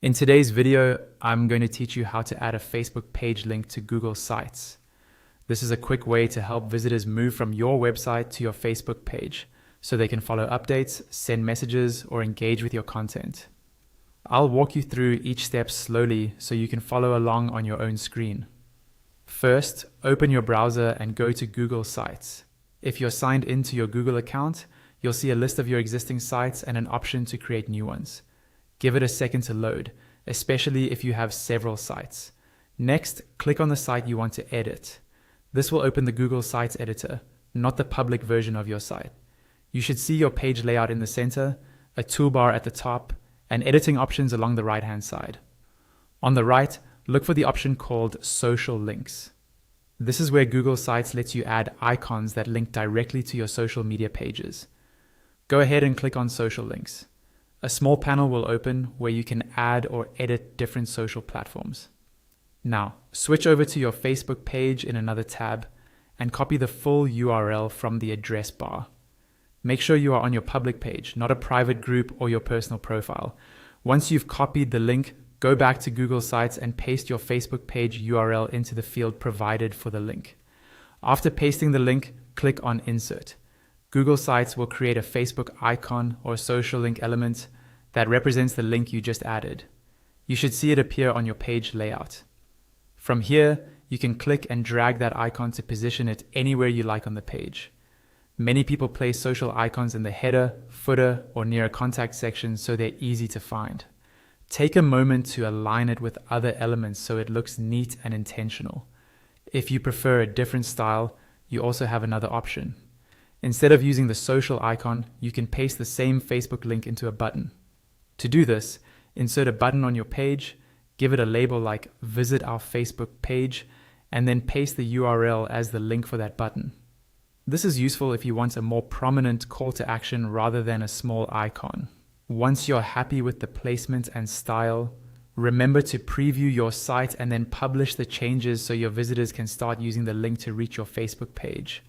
In today's video, I'm going to teach you how to add a Facebook page link to Google Sites. This is a quick way to help visitors move from your website to your Facebook page so they can follow updates, send messages, or engage with your content. I'll walk you through each step slowly so you can follow along on your own screen. First, open your browser and go to Google Sites. If you're signed into your Google account, you'll see a list of your existing sites and an option to create new ones. Give it a second to load, especially if you have several sites. Next, click on the site you want to edit. This will open the Google Sites editor, not the public version of your site. You should see your page layout in the center, a toolbar at the top, and editing options along the right-hand side. On the right, look for the option called Social Links. This is where Google Sites lets you add icons that link directly to your social media pages. Go ahead and click on Social Links. A small panel will open where you can add or edit different social platforms. Now, switch over to your Facebook page in another tab and copy the full URL from the address bar. Make sure you are on your public page, not a private group or your personal profile. Once you've copied the link, go back to Google Sites and paste your Facebook page URL into the field provided for the link. After pasting the link, click on Insert. Google Sites will create a Facebook icon or social link element that represents the link you just added. You should see it appear on your page layout. From here, you can click and drag that icon to position it anywhere you like on the page. Many people place social icons in the header, footer, or near a contact section so they're easy to find. Take a moment to align it with other elements so it looks neat and intentional. If you prefer a different style, you also have another option. Instead of using the social icon, you can paste the same Facebook link into a button. To do this, insert a button on your page, give it a label like Visit Our Facebook Page, and then paste the URL as the link for that button. This is useful if you want a more prominent call to action rather than a small icon. Once you're happy with the placement and style, remember to preview your site and then publish the changes so your visitors can start using the link to reach your Facebook page.